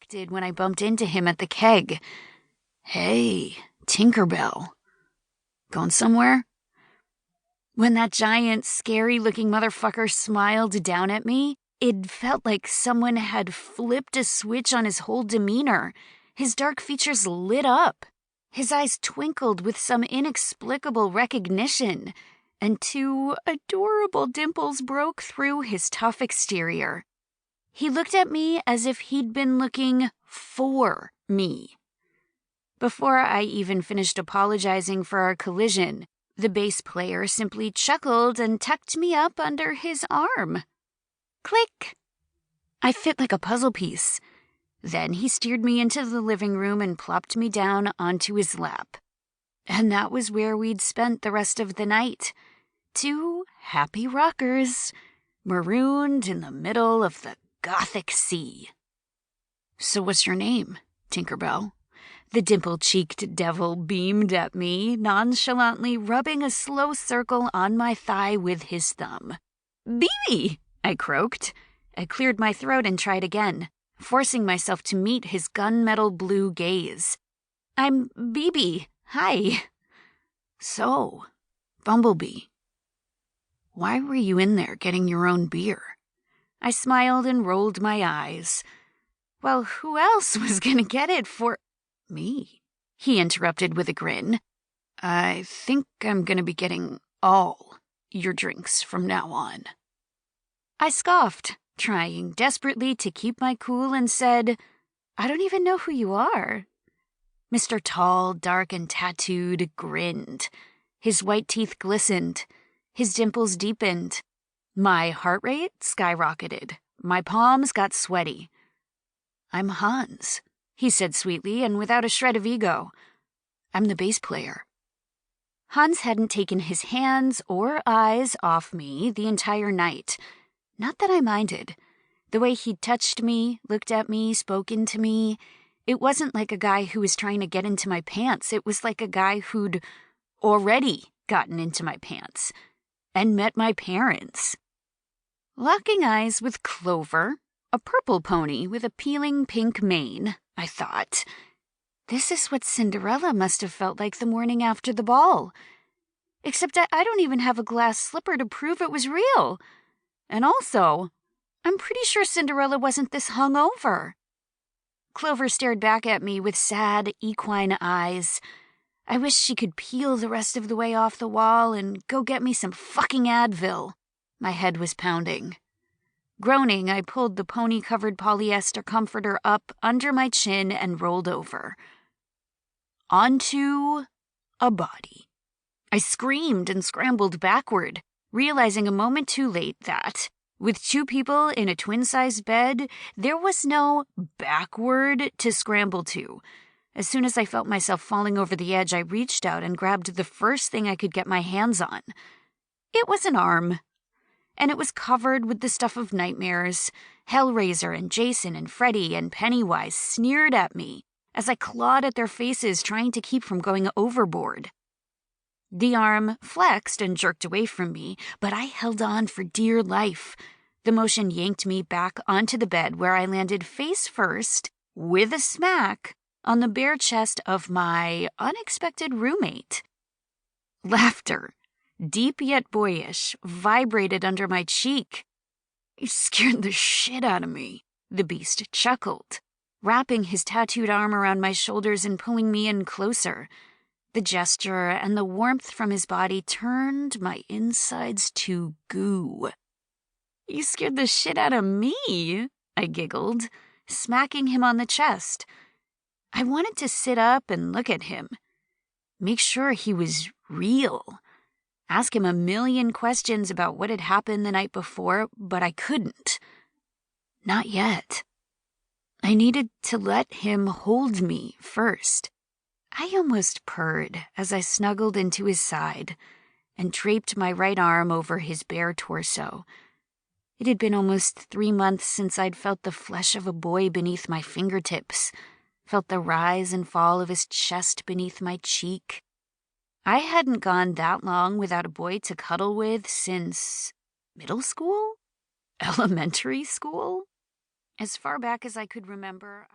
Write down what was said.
reacted when I bumped into him at the keg. "Hey, Tinkerbell. Going somewhere?" When that giant, scary-looking motherfucker smiled down at me, it felt like someone had flipped a switch on his whole demeanor. His dark features lit up. His eyes twinkled with some inexplicable recognition, and 2 adorable dimples broke through his tough exterior. He looked at me as if he'd been looking for me. Before I even finished apologizing for our collision, the bass player simply chuckled and tucked me up under his arm. Click! I fit like a puzzle piece. Then he steered me into the living room and plopped me down onto his lap. And that was where we'd spent the rest of the night. 2 happy rockers, marooned in the middle of the Gothic Sea. "So what's your name, Tinkerbell?" The dimple-cheeked devil beamed at me, nonchalantly rubbing a slow circle on my thigh with his thumb. "Bibi!" I croaked. I cleared my throat and tried again, forcing myself to meet his gunmetal blue gaze. "I'm Bibi. Hi." "So, Bumblebee, why were you in there getting your own beer?" I smiled and rolled my eyes. "Well, who else was gonna get it for me?" he interrupted with a grin. "I think I'm gonna be getting all your drinks from now on." I scoffed, trying desperately to keep my cool, and said, "I don't even know who you are." Mr. Tall, Dark, and Tattooed grinned. His white teeth glistened. His dimples deepened. My heart rate skyrocketed. My palms got sweaty. "I'm Hans," he said sweetly and without a shred of ego. "I'm the bass player." Hans hadn't taken his hands or eyes off me the entire night. Not that I minded. The way he touched me, looked at me, spoken to me, it wasn't like a guy who was trying to get into my pants. It was like a guy who'd already gotten into my pants and met my parents. Locking eyes with Clover, a purple pony with a peeling pink mane, I thought. This is what Cinderella must have felt like the morning after the ball. Except I don't even have a glass slipper to prove it was real. And also, I'm pretty sure Cinderella wasn't this hungover. Clover stared back at me with sad, equine eyes. I wish she could peel the rest of the way off the wall and go get me some fucking Advil. My head was pounding. Groaning, I pulled the pony-covered polyester comforter up under my chin and rolled over. Onto a body. I screamed and scrambled backward, realizing a moment too late that, with 2 people in a twin-size bed, there was no backward to scramble to. As soon as I felt myself falling over the edge, I reached out and grabbed the first thing I could get my hands on. It was an arm. And it was covered with the stuff of nightmares. Hellraiser and Jason and Freddy and Pennywise sneered at me as I clawed at their faces, trying to keep from going overboard. The arm flexed and jerked away from me, but I held on for dear life. The motion yanked me back onto the bed, where I landed face first, with a smack, on the bare chest of my unexpected roommate. Laughter, deep yet boyish, vibrated under my cheek. "You scared the shit out of me," the beast chuckled, wrapping his tattooed arm around my shoulders and pulling me in closer. The gesture and the warmth from his body turned my insides to goo. "You scared the shit out of me," I giggled, smacking him on the chest. I wanted to sit up and look at him, make sure he was real. Ask him a million questions about what had happened the night before, but I couldn't. Not yet. I needed to let him hold me first. I almost purred as I snuggled into his side and draped my right arm over his bare torso. It had been almost 3 months since I'd felt the flesh of a boy beneath my fingertips, felt the rise and fall of his chest beneath my cheek. I hadn't gone that long without a boy to cuddle with since middle school? Elementary school? As far back as I could remember,